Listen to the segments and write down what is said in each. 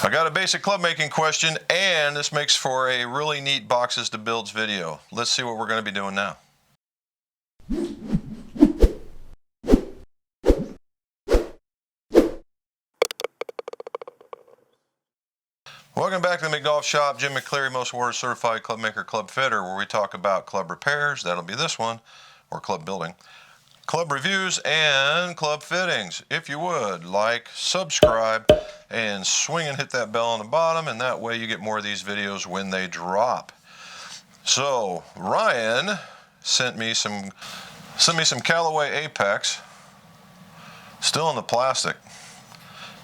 I got a basic club making question, and this makes for a really neat boxes to builds video. Let's see what we're going to be doing now. Welcome back to the McGolf Shop. Jim McCleary, most awarded certified club maker, club fitter, where we talk about club repairs, that'll be this one, or club building, club reviews, and club fittings. If you would, like, subscribe, and swing and hit that bell on the bottom, and that way you get more of these videos when they drop. So Ryan sent me some Callaway Apex, still in the plastic.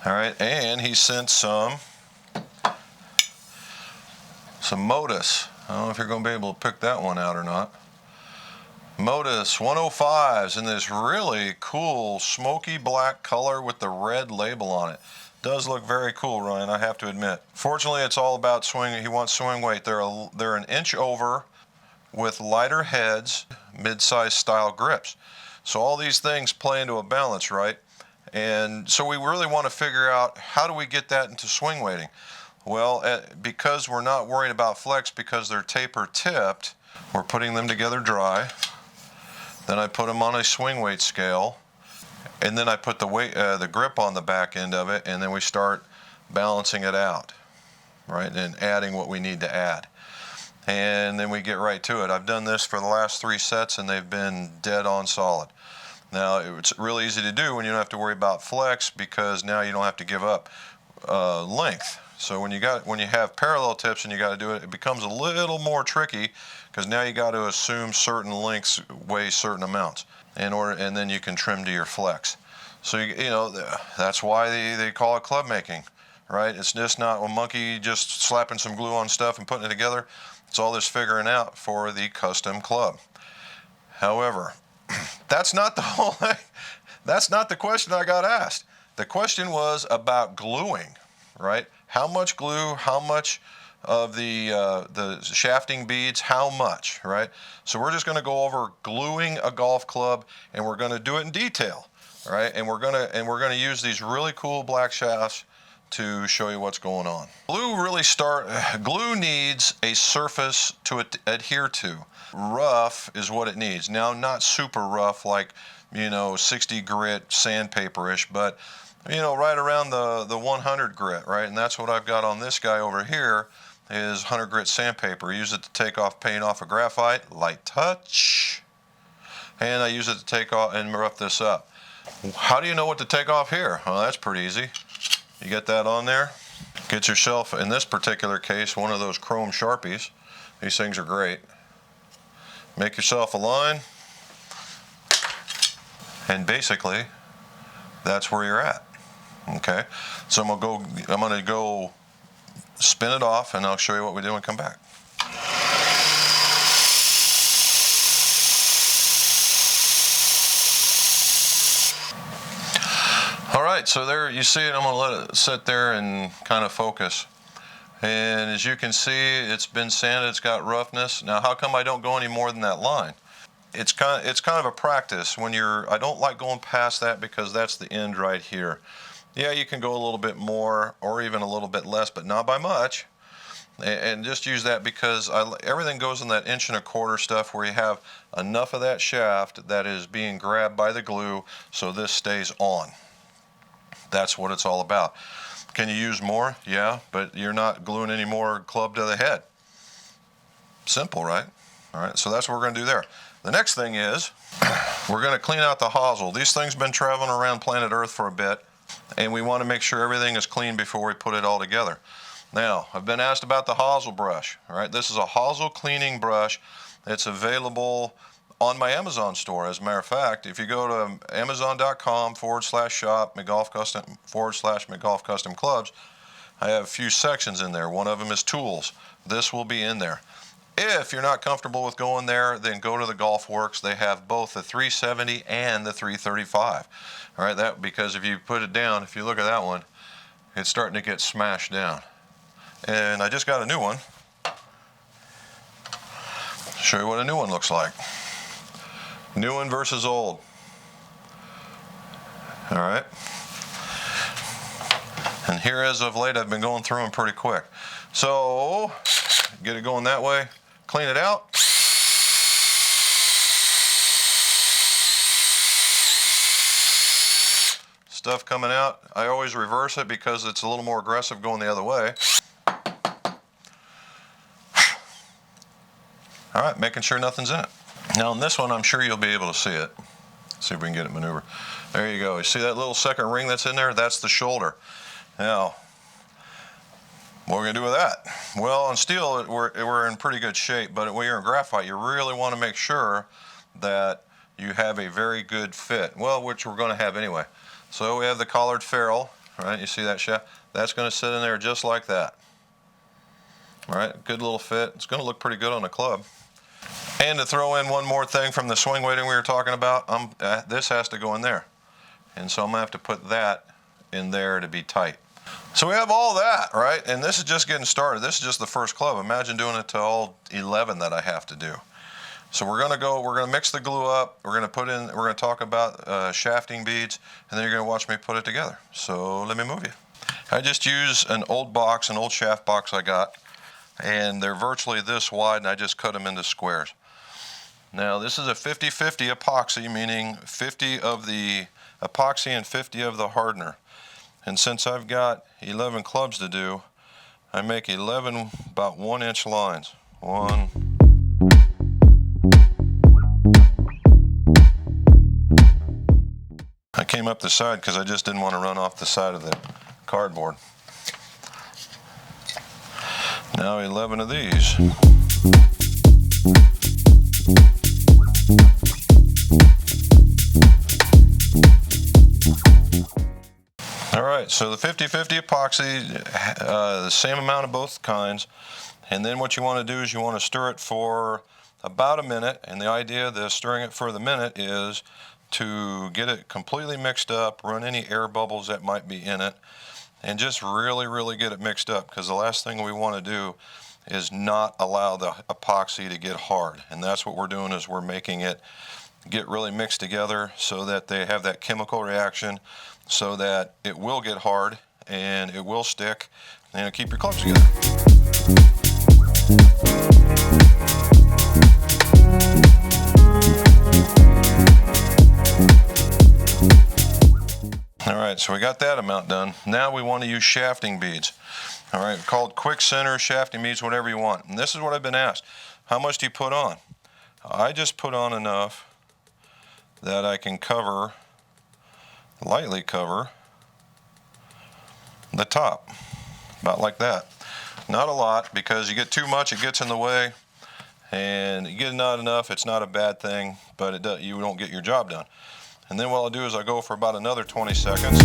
All right, and he sent some Modus. I don't know if you're going to be able to pick that one out or not. Modus 105s in this really cool smoky black color with the red label on it. Does look very cool, Ryan, I have to admit. Fortunately, it's all about swing. He wants swing weight. They're an inch over with lighter heads, mid-size style grips. So all these things play into a balance, right? And so we really want to figure out, how do we get that into swing weighting? Well, because we're not worried about flex because they're taper tipped, we're putting them together dry. Then I put them on a swing weight scale, and then I put the grip on the back end of it, and then we start balancing it out, right, and adding what we need to add. And then we get right to it. I've done this for the last 3 sets, and they've been dead on solid. Now, it's really easy to do when you don't have to worry about flex, because now you don't have to give up length. So when you have parallel tips and you got to do it, it becomes a little more tricky, because now you got to assume certain lengths weigh certain amounts and then you can trim to your flex. So you know that's why they call it club making, right? It's just not a monkey just slapping some glue on stuff and putting it together. It's all this figuring out for the custom club. However, that's not the whole thing. That's not the question I got asked. The question was about gluing, right? How much glue, how much of the shafting beads, how much, right? So we're just going to go over gluing a golf club, and we're going to do it in detail, right? And we're going to use these really cool black shafts to show you what's going on. Glue needs a surface to adhere to. Rough is what it needs. Now, not super rough like, 60 grit sandpaper-ish, but right around the 100 grit, right? And that's what I've got on this guy over here, is 100 grit sandpaper. I use it to take off paint off of graphite, light touch, and I use it to take off and rough this up. How do you know what to take off here? Well, that's pretty easy. You get that on there, get yourself, in this particular case, one of those chrome Sharpies. These things are great. Make yourself a line, and basically, that's where you're at. Okay, so I'm gonna go spin it off, and I'll show you what we do and come back. All right, so there you see it. I'm gonna let it sit there and kind of focus. And as you can see, it's been sanded. It's got roughness. Now, how come I don't go any more than that line? It's kind of a practice. I don't like going past that, because that's the end right here. Yeah, you can go a little bit more or even a little bit less, but not by much. And just use that, because everything goes in that 1¼ inch stuff where you have enough of that shaft that is being grabbed by the glue, so this stays on. That's what it's all about. Can you use more? Yeah, but you're not gluing any more club to the head. Simple, right? All right, so that's what we're going to do there. The next thing is, we're going to clean out the hosel. These things have been traveling around planet Earth for a bit, and we want to make sure everything is clean before we put it all together. Now, I've been asked about the hosel brush. All right, this is a hosel cleaning brush. It's available on my Amazon store. As a matter of fact, if you go to amazon.com/shop McGolf Custom Clubs, I have a few sections in there. One of them is tools. This will be in there. If you're not comfortable with going there, then go to the Golf Works. They have both the 370 and the 335. All right, because if you put it down, if you look at that one, it's starting to get smashed down. And I just got a new one. Show you what a new one looks like. New one versus old. All right. And here as of late, I've been going through them pretty quick. So get it going that way, clean it out. Stuff coming out. I always reverse it because it's a little more aggressive going the other way. All right, making sure nothing's in it. Now in this one, I'm sure you'll be able to see it. See if we can get it maneuvered. There you go. You see that little second ring that's in there? That's the shoulder. Now, what are we gonna do with that? Well, on steel, we're in pretty good shape, but when you're in graphite, you really wanna make sure that you have a very good fit. Well, which we're gonna have anyway. So we have the collared ferrule, right? You see that shaft? That's gonna sit in there just like that. All right, good little fit. It's gonna look pretty good on the club. And to throw in one more thing from the swing weighting we were talking about, this has to go in there. And so I'm gonna have to put that in there to be tight. So we have all that, right? And this is just getting started. This is just the first club. Imagine doing it to all 11 that I have to do. So we're gonna mix the glue up. We're gonna talk about shafting beads, and then you're gonna watch me put it together. So let me move you. I just use an old box, an old shaft box I got, and they're virtually this wide, and I just cut them into squares. Now this is a 50-50 epoxy, meaning 50 of the epoxy and 50 of the hardener. And since I've got 11 clubs to do, I make 11 about 1-inch lines. One. I came up the side because I just didn't want to run off the side of the cardboard. Now 11 of these. All right, so the 50-50 epoxy, the same amount of both kinds. And then what you want to do is you want to stir it for about a minute. And the idea of stirring it for the minute is to get it completely mixed up, run any air bubbles that might be in it, and just really, really get it mixed up, because the last thing we want to do is not allow the epoxy to get hard. And that's what we're doing, is we're making it get really mixed together so that they have that chemical reaction, so that it will get hard and it will stick and keep your clubs together. All right, so we got that amount done. Now we want to use shafting beads. All right, called quick center, shafting beads, whatever you want. And this is what I've been asked. How much do you put on? I just put on enough that I can lightly cover the top, about like that. Not a lot, because you get too much, it gets in the way, and you get not enough, it's not a bad thing, but you don't get your job done. And then what I'll do is I'll go for about another 20 seconds.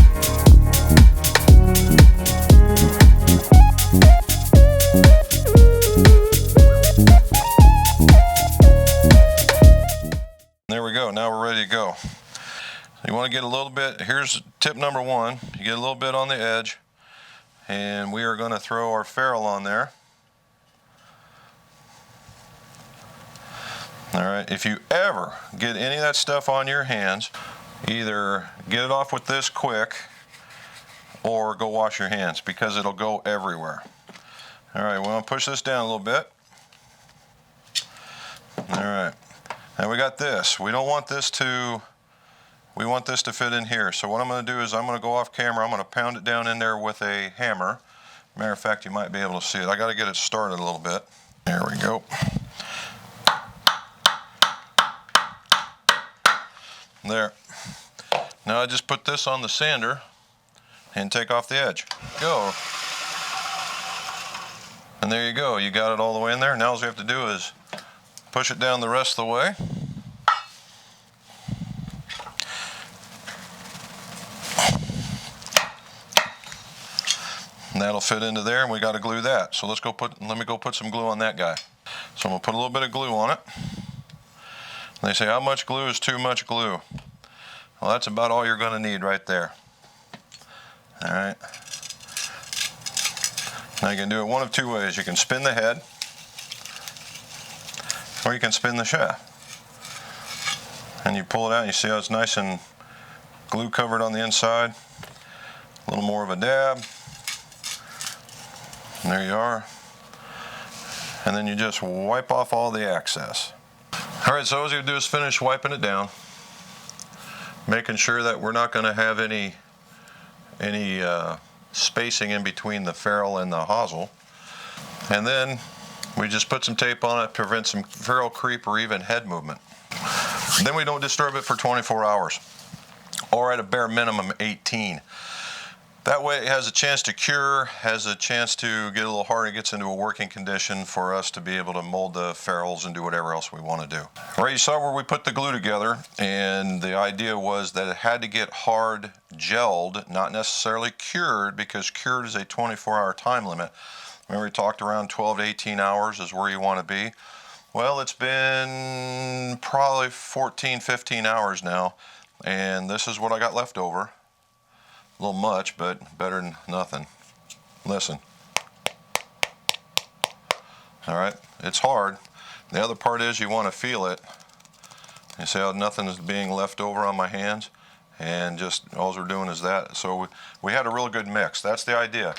There we go, now we're ready to go. You want to get a little bit, here's tip number one, you get a little bit on the edge, and we are going to throw our ferrule on there. All right, if you ever get any of that stuff on your hands, either get it off with this quick or go wash your hands, because it'll go everywhere. All right, well, I'll push this down a little bit. All right, now we got this. We don't want this to, we want this to fit in here. So what I'm going to do is I'm going to go off camera. I'm going to pound it down in there with a hammer. Matter of fact, you might be able to see it. I got to get it started a little bit. There we go. There. Now I just put this on the sander and take off the edge. Go. And there you go. You got it all the way in there. Now all we have to do is push it down the rest of the way. And that'll fit into there, and we got to glue that. So let me go put some glue on that guy. So I'm going to put a little bit of glue on it. And they say, how much glue is too much glue? Well, that's about all you're going to need right there. All right. Now you can do it one of two ways. You can spin the head, or you can spin the shaft. And you pull it out, and you see how it's nice and glue covered on the inside. A little more of a dab. And there you are. And then you just wipe off all the excess. All right, so all you do is finish wiping it down, making sure that we're not going to have any spacing in between the ferrule and the hosel. And then we just put some tape on it to prevent some ferrule creep or even head movement. Then we don't disturb it for 24 hours, or at a bare minimum 18. That way it has a chance to cure, has a chance to get a little harder, gets into a working condition for us to be able to mold the ferrules and do whatever else we want to do. All right, you saw where we put the glue together, and the idea was that it had to get hard gelled, not necessarily cured, because cured is a 24-hour time limit. Remember we talked around 12 to 18 hours is where you want to be. Well, it's been probably 14, 15 hours now, and this is what I got left over. A little much, but better than nothing. Listen. All right, it's hard. The other part is you want to feel it. You see how nothing is being left over on my hands, and just all we're doing is that. So we had a real good mix. That's the idea.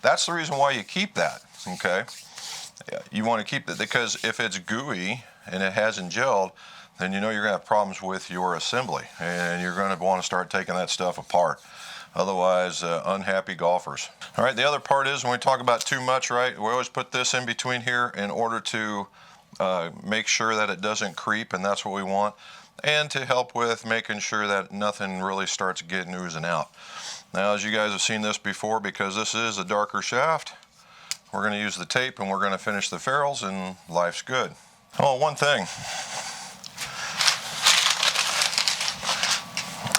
That's the reason why you keep that, okay? You want to keep it because if it's gooey and it hasn't gelled, then you know you're going to have problems with your assembly, and you're going to want to start taking that stuff apart. Otherwise, unhappy golfers. All right, the other part is when we talk about too much, right, we always put this in between here in order to make sure that it doesn't creep, and that's what we want, and to help with making sure that nothing really starts getting oozing out. Now, as you guys have seen this before, because this is a darker shaft, we're going to use the tape and we're going to finish the ferrules, and life's good. Oh, one thing.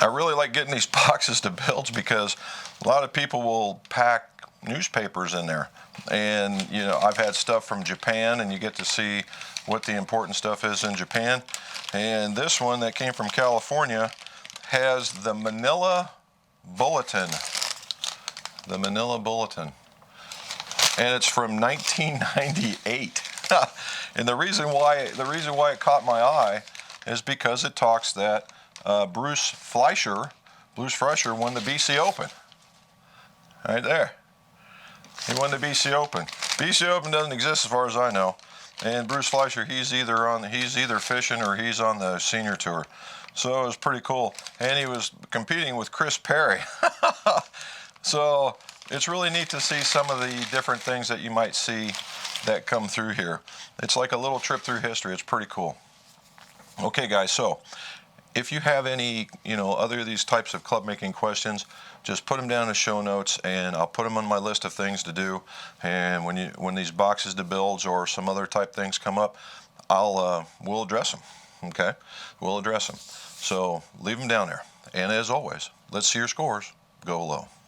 I really like getting these boxes to build because a lot of people will pack newspapers in there. And, you know, I've had stuff from Japan, and you get to see what the important stuff is in Japan. And this one that came from California has the Manila Bulletin. The Manila Bulletin. And it's from 1998. And the reason why it caught my eye is because it talks that Bruce Fleischer won the BC Open. Right there. He won the BC Open. BC Open doesn't exist as far as I know. And Bruce Fleischer, he's either fishing or he's on the senior tour. So it was pretty cool. And he was competing with Chris Perry. So it's really neat to see some of the different things that you might see that come through here. It's like a little trip through history. It's pretty cool. Okay, guys, so if you have any, other of these types of club making questions, just put them down in show notes, and I'll put them on my list of things to do. And when these boxes to builds or some other type things come up, we'll address them. Okay, we'll address them. So leave them down there. And as always, let's see your scores go low.